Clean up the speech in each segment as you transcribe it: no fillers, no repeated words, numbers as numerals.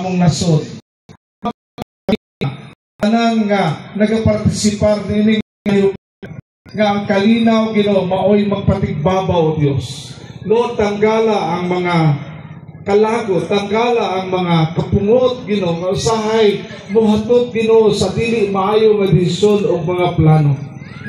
among nasod. Tanan nga nagapartisipar nining nga ang kalinaw Ginoo maoy magpatigbabaw Dios. Lord, tanggala ang mga kalagot, tanggala ang mga kapungot Ginoo nga usahay mohatod Ginoo sa dili maayo nga desisyon o mga plano.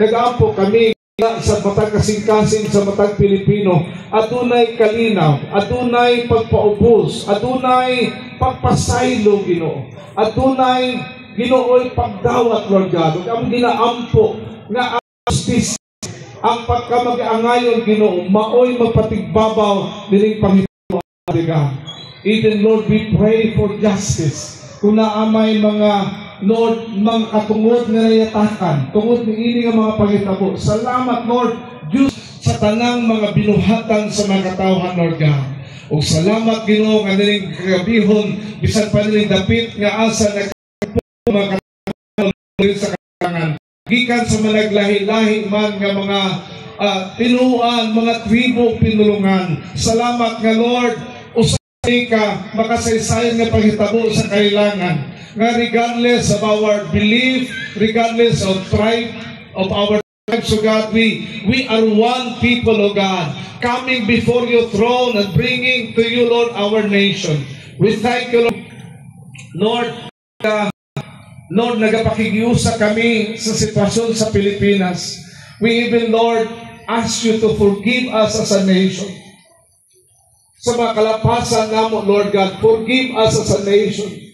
Nag-aampo kami sa matag kasing-kasing sa matag Pilipino, adunay kalinaw, adunay pagpaubos, adunay pagpasaylo Ginoo, adunay Ginoo'y pagdawat Lord God. Ug ang ginaampo nga justice ang pagkamag-angayon Ginoo maoy magpatigbabaw dining Panginoon God. Even Lord, we pray for justice. Kung naamay mga Lord, mga katungod nga nayatakan, tungod ni ini nga mga pangitabo. Salamat Lord, Diyos sa tanang mga binuhatan sa mga katawhan Lord God. O salamat Ginoo nga niling kagabihon, bisan pa niling dapit nga asa na mga katawhan sa katangan. Gikan sa managlahi-lahi man nga mga tinuan, mga tribo pinulungan. Salamat nga Lord, usay ka makasaysayan nga panghitabo sa kailangan. Nga regardless of our belief, regardless of tribe, of our tribes, so God, we are one people, O God, coming before your throne and bringing to you, Lord, our nation. We thank you, Lord, Lord, nagapakigiusa kami sa sitwasyon sa Pilipinas. We even, Lord, ask you to forgive us as a nation. Sa mga kalapasan namo, Lord God, forgive us as a nation.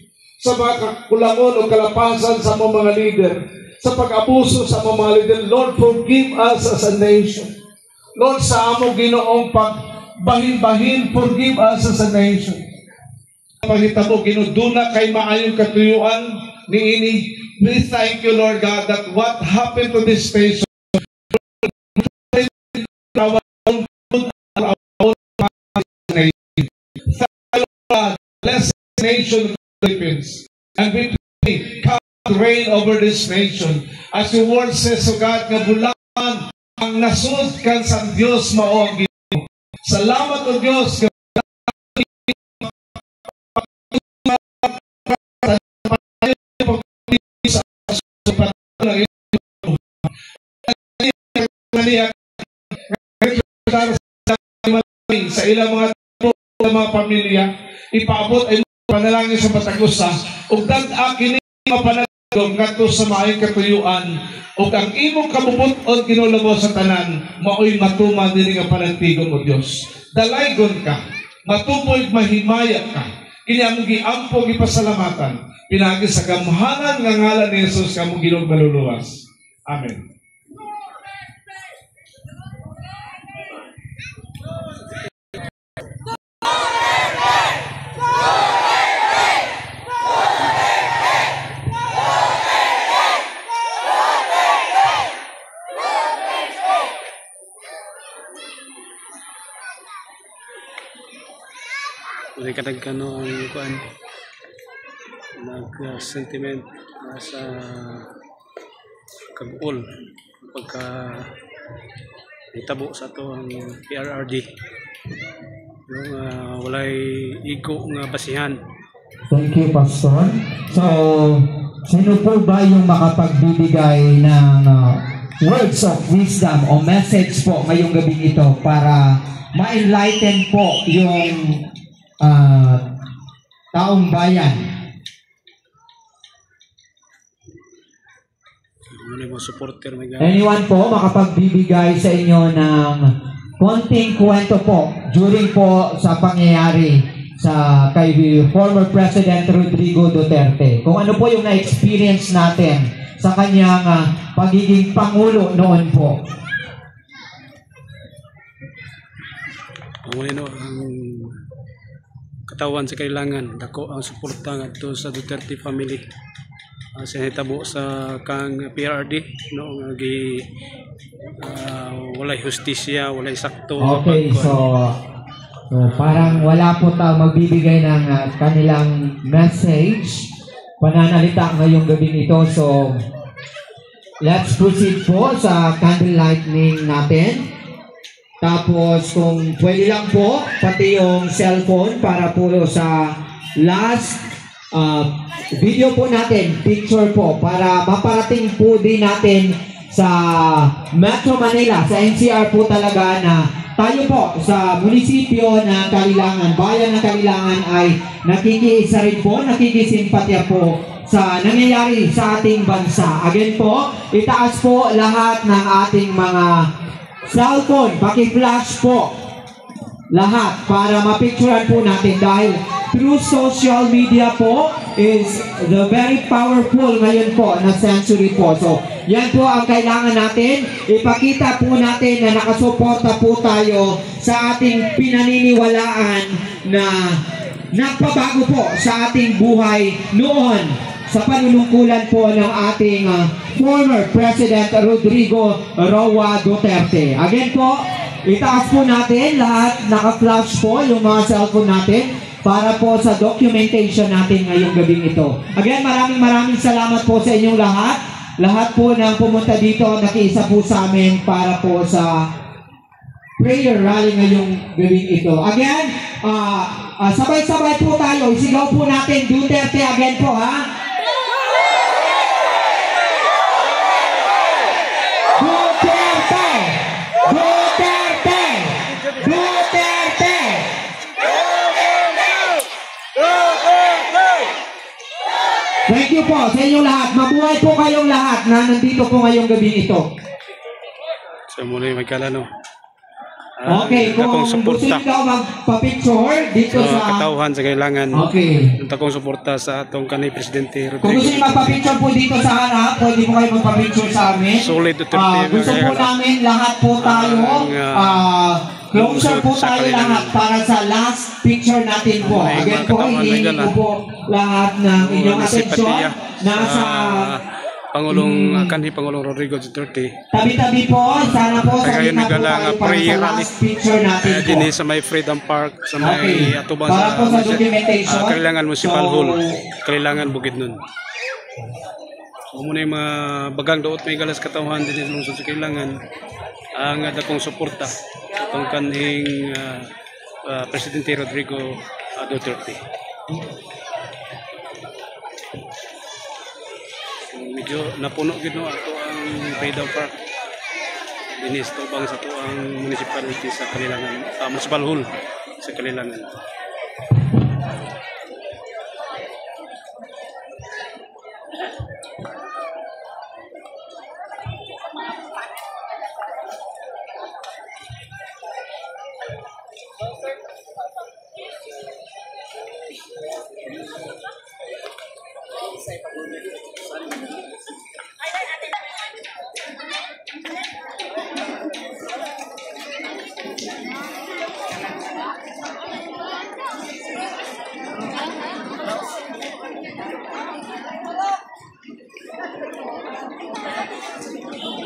Sa mga kulangon o kalapasan sa mga leader, sa pag-abuso sa mga leader, Lord, forgive us as a nation. Lord, sa amo Ginoong pagbahin-bahin, forgive us as a nation. Pagitabo, Ginuduna kay maayong katuyuan ni ini. Please thank you, Lord God, that what happened to this nation, bless the nation of the Philippines. And we pray, come reign over this nation. As your word says, O God, nga bulangan ang nasud kan sa Diyos mao ang Ginoo. Salamat o Diyos. Sa ilang mga pamilya, ipaabot ay panalangin sa Batagusa ug dag-a kini mapanagom ngadto sa maayong katuyuan ug ang imong kabubuton Ginoo sa tanan maoy matuman dinhi nga panantigom o Dios. Dalaygon ka, matupoy mahimaya ka. Kini among giampo gipasalamatan pinagi sa gamhanan nga ngalan ni Jesus kamong Ginoong maluluwas. Amen. May kadagkano ang kuan nag-sentiment sa kagul pagka itabo sa to ang PRRD yung walay igo nga basihan. Thank you, Pastor. So, sino po ba yung makapagbibigay ng words of wisdom o message po ngayong gabi ito para ma-enlighten po yung taong bayan? Anyone po makapagbibigay sa inyo ng konting kwento po during po sa pangyayari sa kay former President Rodrigo Duterte? Kung ano po yung na-experience natin sa kanyang pagiging Pangulo noon po. Ang katawan sa kailangan dako ang suporta ngadto sa Duterte family sa hitabo sa kang PRRD noong walay hustisya, walay sakto. Okay, so parang wala po tao magbibigay ng kanilang message, pananalita ngayong gabi ito. So let's proceed po sa candle lighting natin. Tapos kung pwede lang po, pati yung cellphone para po sa last video po natin, picture po, para maparating po din natin sa Metro Manila, sa NCR po talaga na tayo po sa munisipyo ng Kalilangan, bayan ng Kalilangan ay nakikiisa rin po, nakikisimpatya po sa nangyayari sa ating bansa. Again po, itaas po lahat ng ating mga cellphone, paki-flash po lahat para mapicturean po natin dahil through social media po is the very powerful ngayon po na century po. So, yan po ang kailangan natin. Ipakita po natin na nakasuporta po tayo sa ating pinaniniwalaan na nagpabago po sa ating buhay noon sa panunungkulan po ng ating former President Rodrigo Roa Duterte. Again po, itaas po natin lahat, naka-flash po yung mga cellphone natin para po sa documentation natin ngayong gabing ito. Again, maraming salamat po sa inyong lahat. Lahat po ng pumunta dito, nakiisa po sa amin para po sa prayer rally ngayong gabing ito. Again, sabay-sabay po tayo. Isigaw po natin Duterte again po, ha? Duterte! Duterte! Duterte! Thank you po sa inyong lahat. Mabuhay po kayong lahat na nandito po ngayong gabi ito. So muli may kalano. Okay, kung gusto nyo daw magpa-picture dito sa katauhan sa kailangan. Okay. Ito kong suporta sa atong kanay Presidente Rodrigo. Kung gusto nyo magpa-picture po dito sa harap, pwede po kayo magpa-picture sa amin. Solid Duterte. Gusto po namin lahat po tayo, closer po tayo lahat para sa last picture natin po. Again po, hihingi ko po lahat ng inyong atensyon. Nasa Pangulong Pangulong Rodrigo Duterte. Tabi-tabi po, sana po sa gitna po tayo para sa last picture natin po. Dini sa may Freedom Park, sa may atubang para po sa documentation. Kailangan Municipal Hall, kailangan Bukidnon. So muna yung mga bagang doot may galas katauhan din lungsod sa kailangan ang dakong suporta itong kanhing Presidente Rodrigo Duterte. Medyo napuno gid no ato ang Freedom Park. Dinis to bang sa to ang municipality sa Kalilangan, Municipal Hall sa Kalilangan.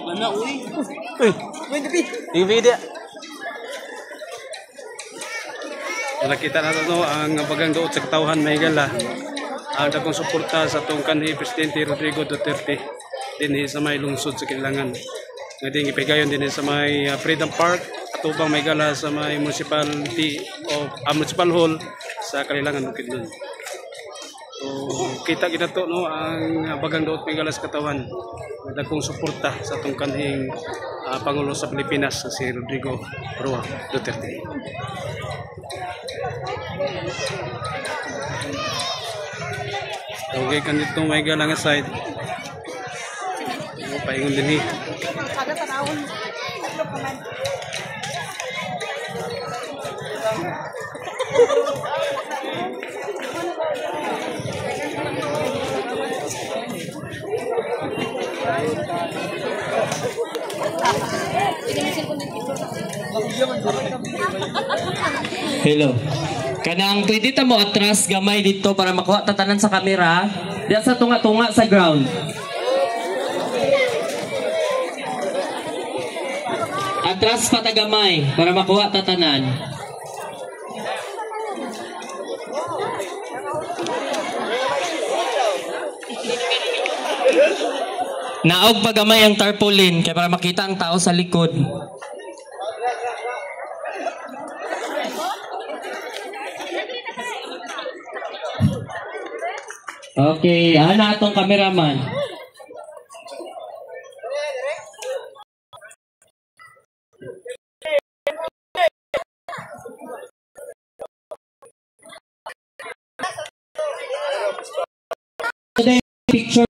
Mana ui? Main tepi. Yung video. Nakita na ito ang bagang doot sa katauhan may gala. Ang dakong suporta sa itong kanhi Presidente Rodrigo Duterte din sa may lungsod sa Kailangan. Ngayon ipigayon din sa may Freedom Park at upang may gala sa may municipality o Municipal Hall sa Kailangan Bukidnon. So kita to no ang bagang doot may gala sa katawan. Dakong suporta sa itong kanhing Pangulo sa Pilipinas si Rodrigo Roa Duterte. Okay, kanito may galang side. Paingon din Kada tanawon. Hello. Kanang pwede ta mo atras gamay dito para makuha tatanan sa kamera. Diyan sa tunga-tunga sa ground. Atras pa ta gamay para makuha tatanan. Naog pa gamay ang tarpaulin kaya para makita ang tao sa likod. Okay, ana atong cameraman. Picture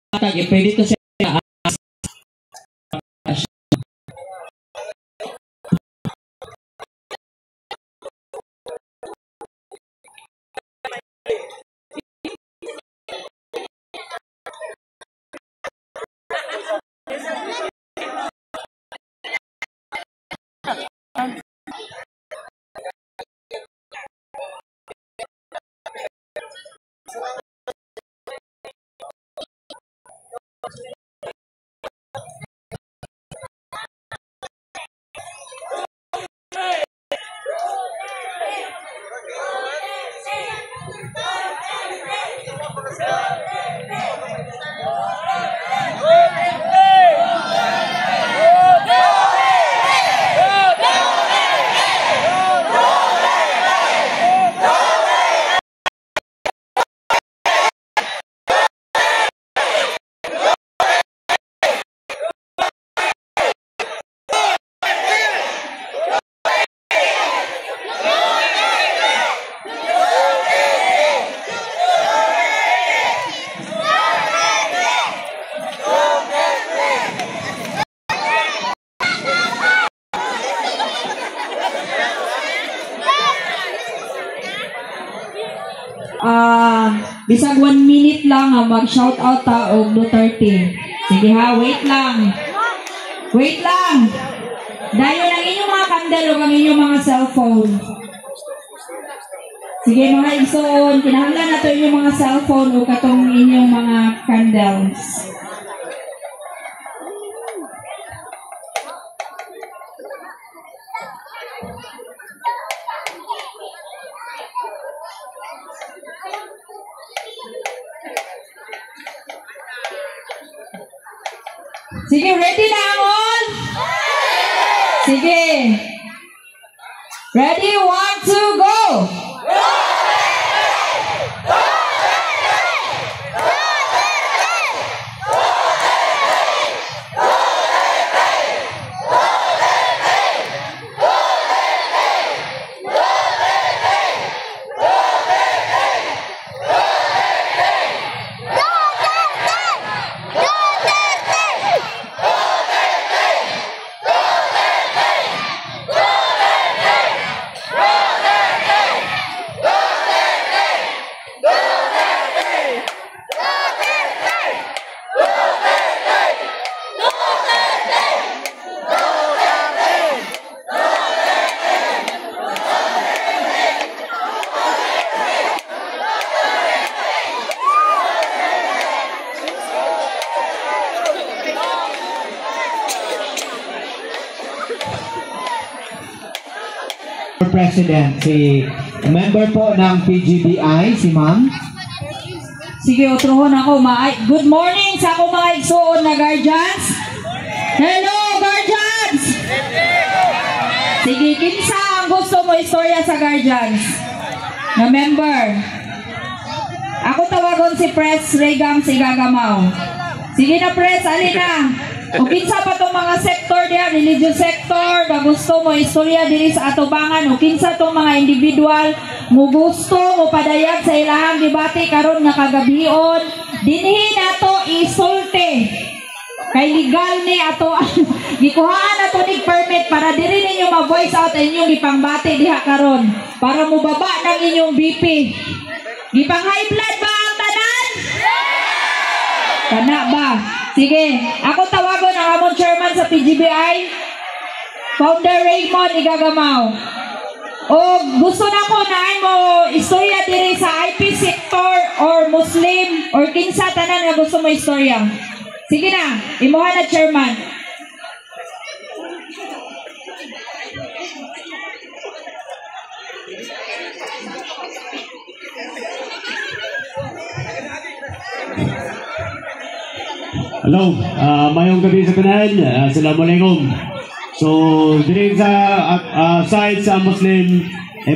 patag, pwede to siya. Bisag 1 minute lang mag-shout out ta og Duterte. Sige ha, wait lang. Wait lang. Dayon ang inyong mga kandel o ang inyong mga cellphone. Sige mga igsoon, kinahanglan nato inyong mga cellphone o katong inyong mga candles. Sige, ready na all? Sige. Ready, 1, 2, go! President, si member po ng PGBI, si Ma'am. Sige, utrohon ako. Good morning sa akong mga igsoon na guardians. Hello, guardians! Sige, kinsa ang gusto mo istorya sa guardians? Na member. Ako tawagon si Pres Regang Sigagamaw. Sige na, Pres, alin na. O kinsa pa itong mga sektor diya, religious sector, na gusto mo istorya diri sa atubangan, o kinsa itong mga individual, mo gusto, mo padayag sa ilahang debate karon nga kagabion, dinhi nato isulti. Kay legal ni ato, gikuhaan ato ning permit para diri ninyo ma-voice out inyong ipangbati diha karon, para mo baba ng inyong BP. Gipang high blood ba ang tanan? Kana ba? Sige, ako tawagon ang among chairman sa PGBI, Founder Raymond Igagamaw. O gusto na ko naan mo istorya diri sa IP sector or Muslim or kinsa tanan nga gusto mo istorya. Sige na, imuha na chairman. Hello, mayong gabi sa tanan. Assalamualaikum. So, diri sa side sa Muslim,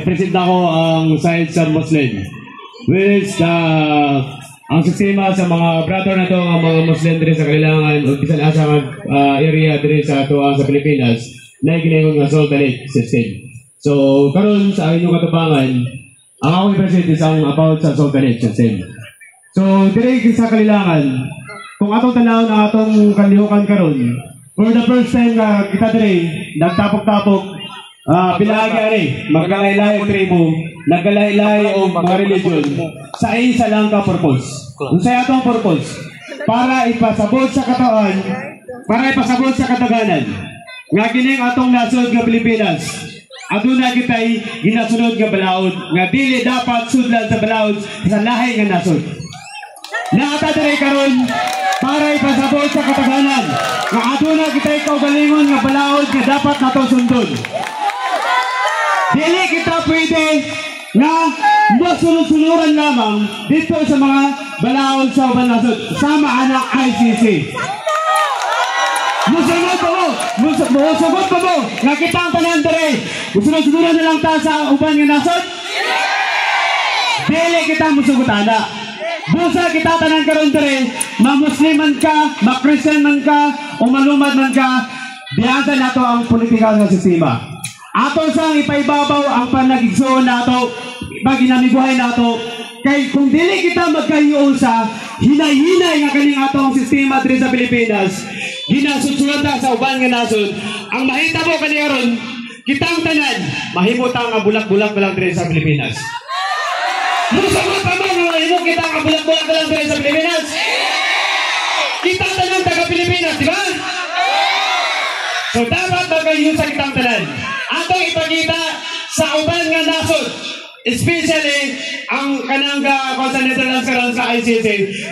present ako ang side sa Muslim. Which ang sistema sa mga brother na to, ang mga Muslim diri sa kailangan o bisan asa area diri sa tuwa sa Pilipinas na ginayon nga Salt Lake system. So karon sa inyong katabangan, ang akong i-present is ang about sa Salt Lake system. So diri sa kailangan, kung atong tanaw na atong kalihukan karon, for the first time nga kita diri nagtapok-tapok pinahagi magkalaylay o tribo, nagkalaylay o mga religion sa isa lang ka purpose. Unsay atong purpose? Para ipasabot sa katawan, para ipasabot sa kataganan nga kining atong nasod nga Pilipinas. Aduna kitay ginasunod nga balaod nga dili dapat sudlan sa balaod sa lahi nga nasod. Naata diri karon para ipasabot sa kataganan nga aduna kitay kaugalingon nga balaod nga dapat nato sundon. Dili kita pwede nga masunod-sunuran lamang dito sa mga balaod sa ubang nasod sama anak ICC. Musugot pa mo nga kita ang tanan dere. Musunod-sunuran na lang ta sa ubang nga nasod. Dili kita musugotana. Busa kita tanan karon dere, ma-Musliman ka, ma-Christian man ka, o malumad man ka, diyan nato ang politikal nga sistema. Ato sang ipaibabaw ang panagigsoon nato, paginamibuhay nato, kay kung dili kita magkahiyon sa hinay-hinay nga kaning atong sistema diri sa Pilipinas, ginasudsulata sa uban nga nasod, ang mahitabo kaniyaron, kitang tanan, mahimutang nga bulak-bulak lang diri sa Pilipinas. Musugot pa mo nga mahimo kita nga bulak-bulak lang diri sa Pilipinas? Kitang tanan taga-Pilipinas, di ba? So dapat magkahiyon sa kitang tanan. Atong ipakita sa uban nga nasod, especially ang kanang sa Netherlands karon sa ICC,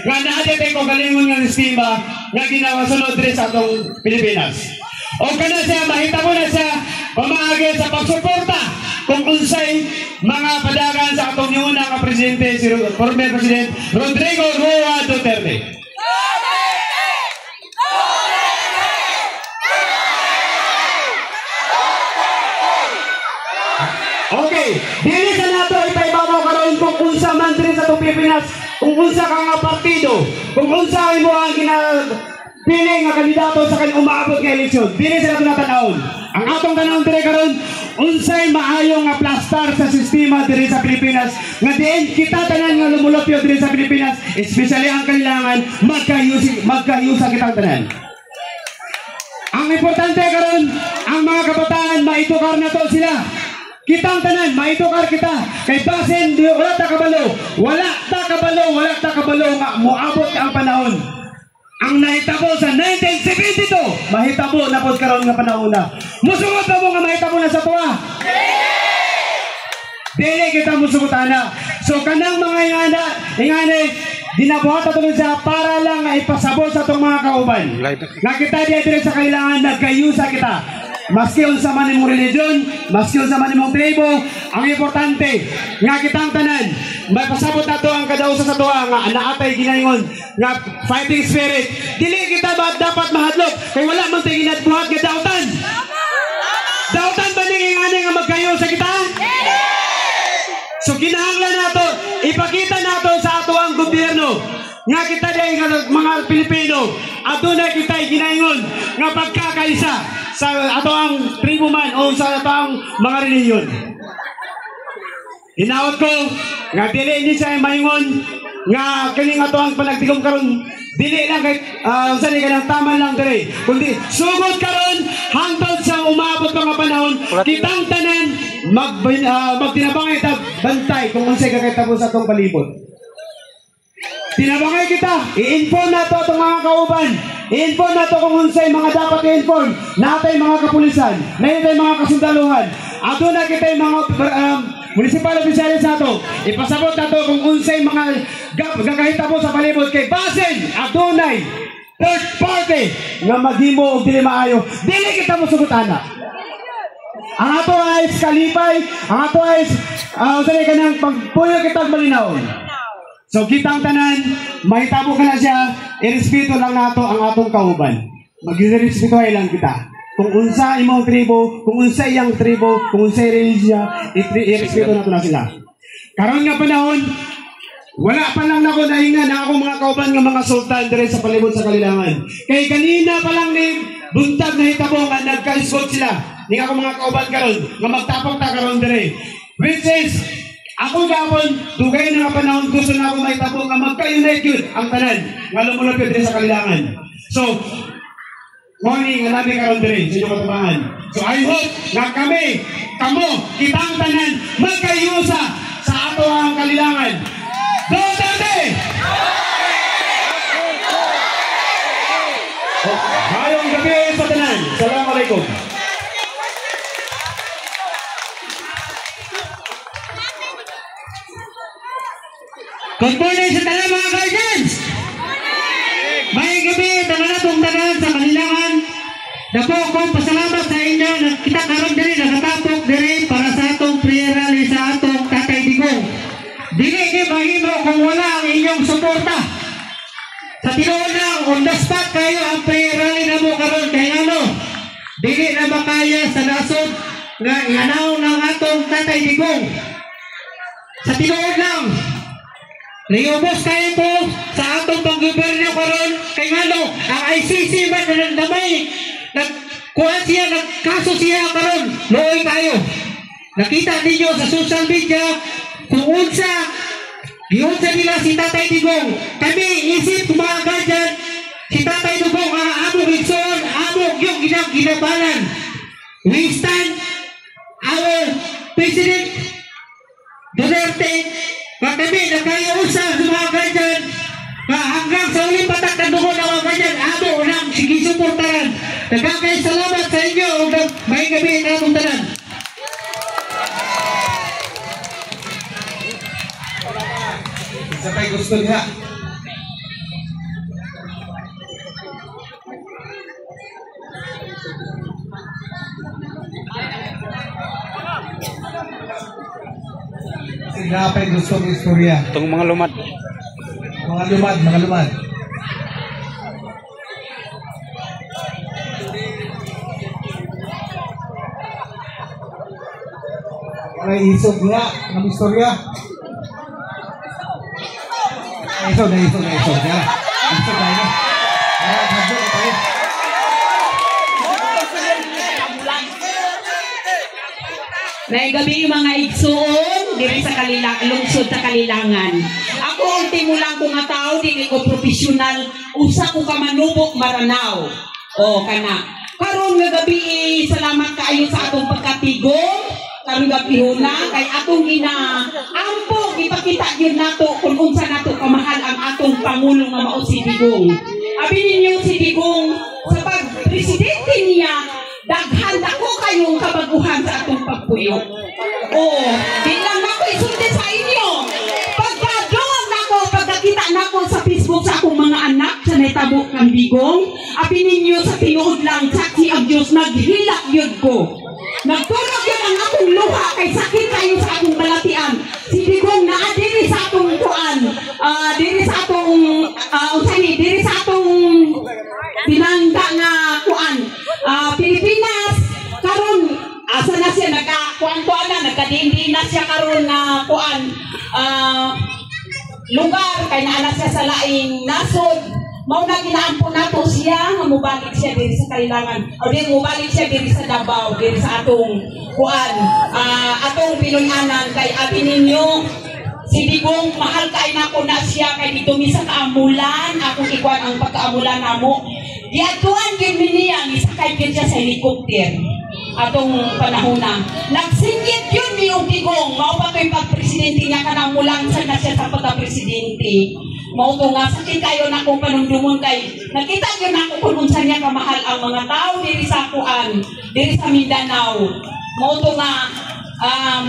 nga naadete ko galingon nga sistema nga ginawasunod diri sa atong Pilipinas. O kana siya, mahitabo na siya pamaagi sa pagsuporta kung unsay mga padagan sa atong niuna nga presidente, si former President Rodrigo Roa Duterte. Okay, dili sa nato ipaibabaw karon kung unsa man diri sa Pilipinas, kung unsa ka nga partido, kung unsa mo ang pili nga kandidato sa kanyang umaabot nga eleksyon. Dili sa nato natanawon. Ang atong tanawon diri karon, unsay maayo nga plastar sa sistema diri sa Pilipinas nga diin kita tanan nga lumulupyo diri sa Pilipinas, especially ang kailangan magkayusa kitang tanan. Ang importante karon, ang mga kabataan maitukar na to sila. Kitang tanan, maitukar kita. Kay basin, wala ta kabalo nga muabot ang panahon. Ang nahitabo sa 1972, mahitabo na po karon nga panahon na. Musugot pa mo nga mahitabo na sa tuwa. Dili kita musugotana. So kanang mga ingani, dinabuhat ato siya para lang nga ipasabot sa itong mga kauban. Nga kita dire sa kailangan nagkayusa kita. Maski unsa man imong religion, maski unsa man imong tribo, ang importante nga kitang tanan mapasabot nato ang kada usa sa tuwa nga naatay ginaingon nga fighting spirit. Dili kita dapat mahadlok kay wala man tay ginadbuhat nga dautan. Dautan ba ning ingani nga magkayo sa kita? So kinahanglan nato ipakita nato sa ato ang gobyerno nga kita day mga Pilipino aduna kita ginaingon nga pagkakaisa sa ato ang tribo man o sa ato ang mga reliyon. Hinaot ko nga dili ni siya maingon nga kining ato ang panagtigom karon dili lang kay usa ni kanang taman lang diri kundi sugod karon hangtod sa umabot mga panahon kitang tanan magtinabangay ta bantay kung unsay kakitabo sa atong palibot. Tinabangay kita, i-inform nato itong mga kauban, i-inform nato kung unsay mga dapat i-inform, natay mga kapulisan, natay mga kasundaluhan, ato na kita mga municipal officials nato, ipasabot nato kung unsay mga gagahitabo sa palibot kay basin, adunay, third party, nga maghimo o dili maayo, dili kita mo sugutana. Ang ato ay kalipay, ang ato ay unsay kanang pagpuyo kitag malinawon. So kitang tanan, mahitabo ka na siya, irespeto lang nato ang atong kauban. Mag-irespetuhay lang kita. Kung unsa imong tribo, kung unsa iyang tribo, kung unsa religiya, irespeto nato na sila. Karon nga panahon, Wala pa lang ako nahinga na ako mga kauban nga mga sultan dire sa palibot sa Kalilangan. Kay kanina pa lang ni buntag na hitabo nga nagka-isgot sila. Ni ako mga kauban karon nga magtapok ta karon dire. Which is ako gapon dugay na nga panahon gusto na ako mahitabo nga magka-unite yun ang tanan nga lumulupyo dire sa Kalilangan. So morning nga nabi karon dire sa inyong katubangan. So I hope nga kami, kamo, kitang tanan magkayusa sa ato ang Kalilangan. Duterte! Ngayong gabi sa tanan. Assalamualaikum. Good morning sa tanan mga guardians! May gabi, tanan atong tanan sa Kalilangan. Dako akong pasalamat sa inyo na kita karon diri nakatapok diri para sa atong prayer rally sa atong Tatay Digong. Dili ni mahimo kung wala ang inyong suporta. Sa tinuod lang, on the spot kayo ang prayer rally na mo karon kay ano? Dili na makaya sa nasod nga inganaw ng atong Tatay Digong. Sa tinuod lang, liubos kayo po sa atong panggobyerno karon kay ano? Ang ICC man na damay nagkuha siya, nagkaso siya karon, looy kayo. Nakita ninyo sa social media kung unsa nila si Tatay Digong. Kami isip mga guardian, si Tatay Digong ang among igsoon, among yung ginabalan. We stand our President Duterte, kung kami nagkayausa sa mga guardian, hanggang sa uling patak na dugo ng mga guardian, amo nang sige suportaran. Nagkakay salamat sa inyo, may gabi na itong tanan. Sa tayo gusto niya. Sila pa yung gusto ng istorya. Itong mga lumad. Mga lumad. May isog niya ng istorya. Isog niya. Isog tayo. Hadyo tayo. May gabi mga igsoon diri sa lungsod sa Kalilangan. Ako ultimo lang ko nga tao, dili ko profesional, usa ko ka manubok maranaw. O kana. Karon nga gabi salamat kaayo sa atong pagkatigom. Karong gabi huna kay atong ampo ipakita gyud nato kung unsa nato kamahal ang atong pangulo nga mao si Digong. Abi ninyo si Digong sa pag-presidente niya daghan dako kayong kabaguhan sa atong pagpuyo. Oo, di lang nako isulti sa inyo. Pagka-doon nako, pagkakita nako sa Facebook sa akong mga anak sa netabo kang Digong, abi ninyo sa tinuod lang saksi ang Dios naghilak yun ko. Nagturog yun ang akong luha kay sakit kayo sa akong balatian. Si Digong naa diri sa atong kuan, diri sa atong diri sa atong pinangga nga kuan. Pilipinas karon asa na siya nagkuan-kuan na nagkadindi na siya karon na kuan lugar kay naa na siya sa laing nasod. Mao na ginaampo nato siya nga mobalik siya diri sa Kalilangan o diri mobalik siya diri sa Davao diri sa atong kuan atong Pinoyanan kay abi ninyo si Digong mahal kay nako na siya kay dito mi sa kaamulan akong ikuan ang pagkaamulan namo giadtuan gyud mi niya misakay gyud siya sa helicopter atong panahon na nagsingit yun mi og Digong mao pa toy pagpresidente niya kanang mulang sa na siya sa pagka-presidente. Mao to nga sakit kayo na kung panundumon kay nakita niyo na kung unsa niya kamahal ang mga tao diri sa kuan diri sa Mindanao. Mao to nga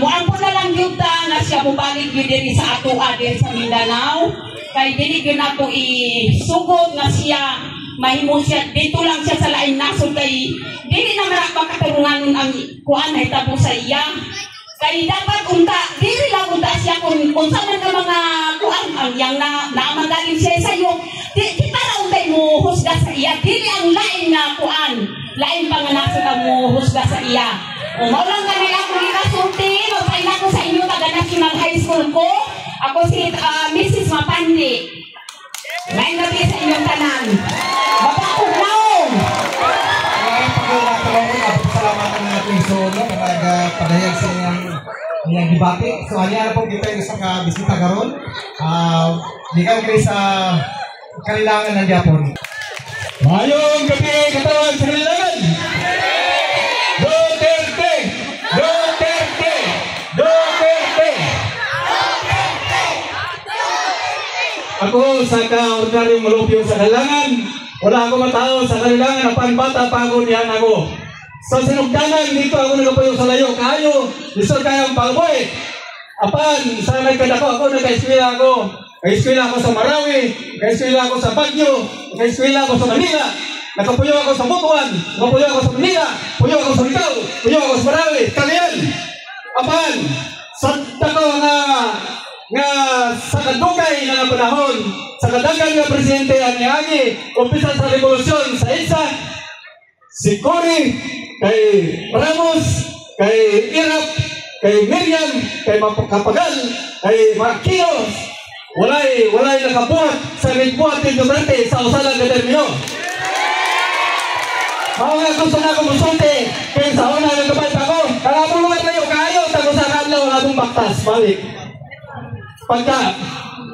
muampo na lang gyud ta na siya mobalik gyud diri sa ato diri sa Mindanao kay dili gyud nato isugod nga siya mahimo siya dito lang siya sa lain nasod kay dili na makatulungan ang kuan ay tabo sa iya. Kaya dapat dili lang unta siya kung unsa man ka mga kuan ang yang naamagaling siya sa iyo. Kita ra untay mo husga sa iya. Dili ang lain na kuan, lain pa nga nasa ka mo husga sa iya. O mao lang kanila ako gikasulti, magpaila ko sa inyo taga National High School ko. Ako si Mrs. Mapandi. May gabi sa inyong tanan. Mapakulaw! Salamat ang ating solo na nagpadayag sa iyang debate. So, ano po kita yung isang bisita karon. Di ka kayo sa kailangan ng Japon. Mayong gabi katawan sa kailangan. Duterte! Duterte! Duterte! Ako sa ka-ordinaryong malupyo sa kailangan. Wala ako matao sa kailangan. Apan bata pa ako niyan ako. Sa sinugdanan dito ako nagapayo sa layo. Kayo, gusto kayang pangboy. Apan, sa nagkadako ako, nagka-eskwela ako. Nagka-eskwela ako sa Marawi, nagka-eskwela ako sa Baguio, nagka-eskwela ako sa Manila. Nakapuyo ako sa Butuan, nakapuyo ako sa Manila, puyo ako sa Licao, puyo ako sa Marawi. Kalian! Apan, sa dako nga sa kadugay na panahon, sa kadagang nga presidente Aniagi, umpisa sa revolusyon sa EDSA, si Cory, kay Ramos, kay Irap, kay Miriam, kay Mapagal, kay Marquillos, walay nakabuhat sa nagbuhat ng Duterte sa usalang katermino. Mga gusto na akong musunti, kaya sa una nagkapat ako, karapong lumat na yung kayo, tago sa kadlaw ang atong baktas, balik. Pagka,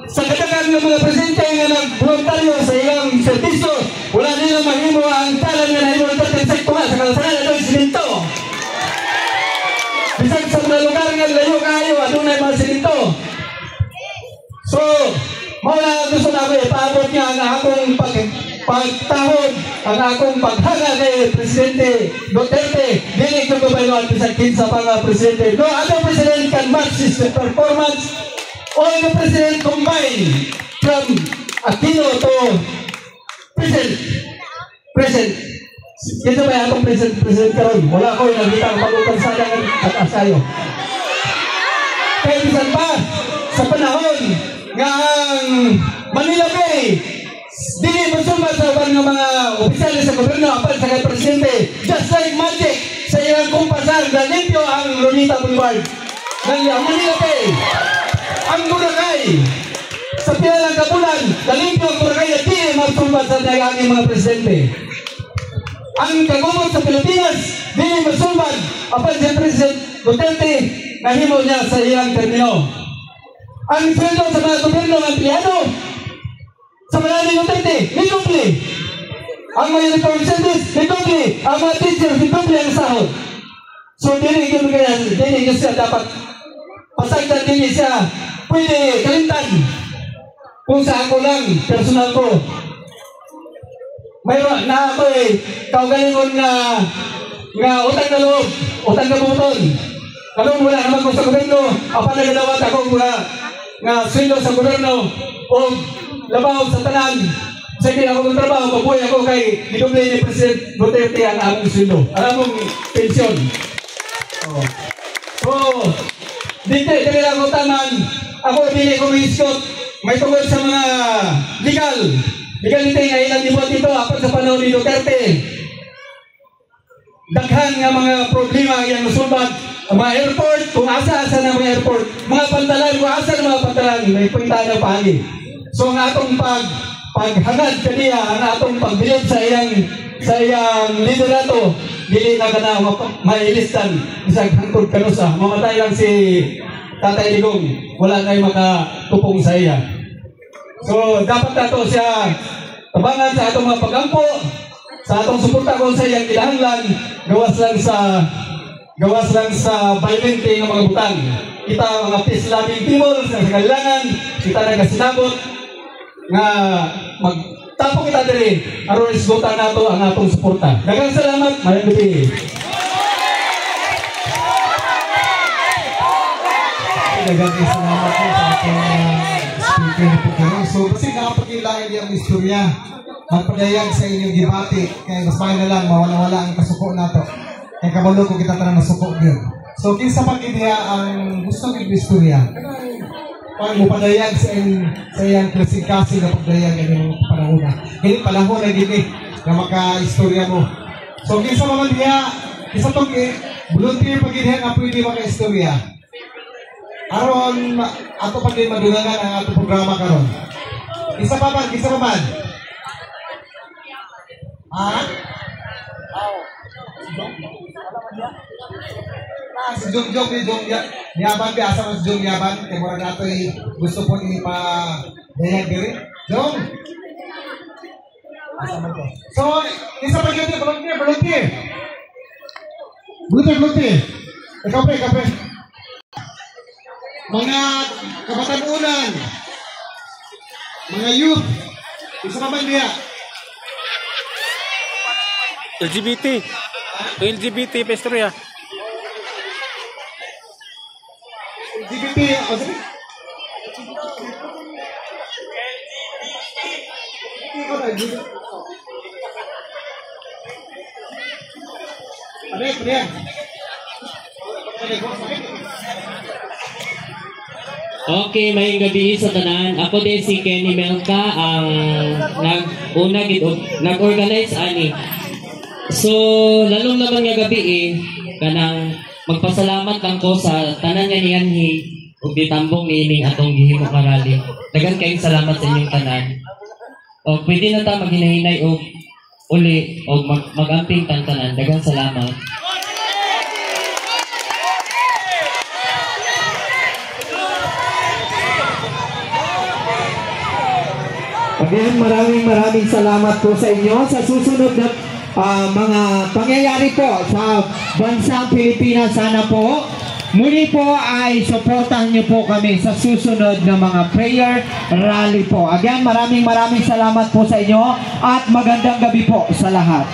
sa kadagan ng mga presidente nga nag-voluntaryo sa ilang servisyo, wala nilang mahimo ang talan nga nahimo ng 30 sekto nga sa kalsada doon sininto. Bisag sa mga lugar nga layo kayo, adun na mga sininto. So, mawala gusto na ako ipaabot niya ang akong pagtahod, ang akong paghanga kay Presidente Duterte. Dili ko kabayloan bisag kinsa pa nga presidente. No other president can match his performance. All the president combined from Aquino to present. Kaya ba itong president karon? Wala ko yung nakita ang pagutang sayang at asayo. Kaya bisan pa, sa panahon nga ang Manila Bay, dili masumba sa mga opisyales sa gobyerno apan sa kay presidente. Just like magic, sa ilang kumpasan, nalimpyo ang Lunita Boulevard. Ang Manila Bay. Ang Boracay, sa pilalang kapulan, nalimpyo ang Boracay at di magtumba sa nagaging mga presidente. Ang kagumot sa Pilipinas, di magtumba apan si President Duterte, nahimo niya sa iyang termino. Ang sweldo sa mga gobyerno ng empleyado, sa Manila Duterte, nidubli. Ang mga uniform service, nidubli. Ang mga teachers, nidubli ang sahod. So, dili siya dapat pasagdan, dili siya pwede kalintan. Kung sa ako lang, personal ko, mayroon na ako kaugalingon nga utang na loob, utang na buton. Kalong wala naman ko sa gobyerno, apa nagadawat ako nga sweldo sa gobyerno o labaw sa tanan. Sige ako ng trabaho, mabuhay ako kay giduble ni President Duterte ang among sweldo, ang among pensyon. So, dito lang utanan, ako dili ko iskot, may tungkol sa mga legality nga ilang libot ito apat sa panahon ni Duterte. Daghan nga mga problema yang nasulbad, ang mga airport, kung asa-asa ng mga airport, mga pantalan, kung asa ng mga pantalan, may punta ng paagi. So ang atong paghangad kaniya, ang atong pagbilib sa iyang liderato, dili na ka na mailistan isang hangtod kanusa. Mamatay lang si Tatay Digong, wala na yung makatupong sa iya. So dapat nato siya tabangan sa atong mga pagampo, sa atong suporta kung sa iyang kinahanglan, gawas lang sa violente ng mga butang. Kita mga peace-loving people sa kailangan, kita nagasinabot nga magtapok kita diri aron isgutan nato ang atong suporta. Daghang salamat, mayang gabi. Daghang salamat po sa ating speaker po kayo. So, kasi nakapagkailangan yung istorya, magpadayag sa inyong debate, kaya mas mahal na lang, mawala-wala ang kasuko nato. Kaya kabalo ko kita tanang nasuko din. So, kinsa pag-idea ang gusto ng istorya? Pag mupadayag sa iyang klasik-kasi na pagdayag ng panahon na. Hindi panahon na gini na maka-istorya mo. So, kinsa naman diya, isa itong volunteer pag-idea na pwede maka-istorya. Aron ato pa din madungangan ang ato programa karon. Isa pa man. Ha? Si Jong Yaban, asa mo si Jong Yaban, kaya mura nato gusto po ni pa-dayag diri. Jong! Asa mo to? So, isa pa yun, volunteer. Kape. Mga kabatanunan, mga youth, isa pa man niya. LGBT, Pastor ya. LGBT, Okay, may gabi sa tanan. Ako din si Kenny Melka ang nag-organize ani. So, lalong naman nga gabi kanang magpasalamat lang ko sa tanan nga niyanhi ug ditambong niining atong gihimo karali. Dagan kayong salamat sa inyong tanan. O pwede na ta maghinahinay og uli og magamping tanan. Dagan salamat. Again, maraming salamat po sa inyo. Sa susunod na mga pangyayari po sa bansang Pilipinas, sana po muli po ay suportahan niyo po kami sa susunod na mga prayer rally po. Again, maraming salamat po sa inyo at magandang gabi po sa lahat.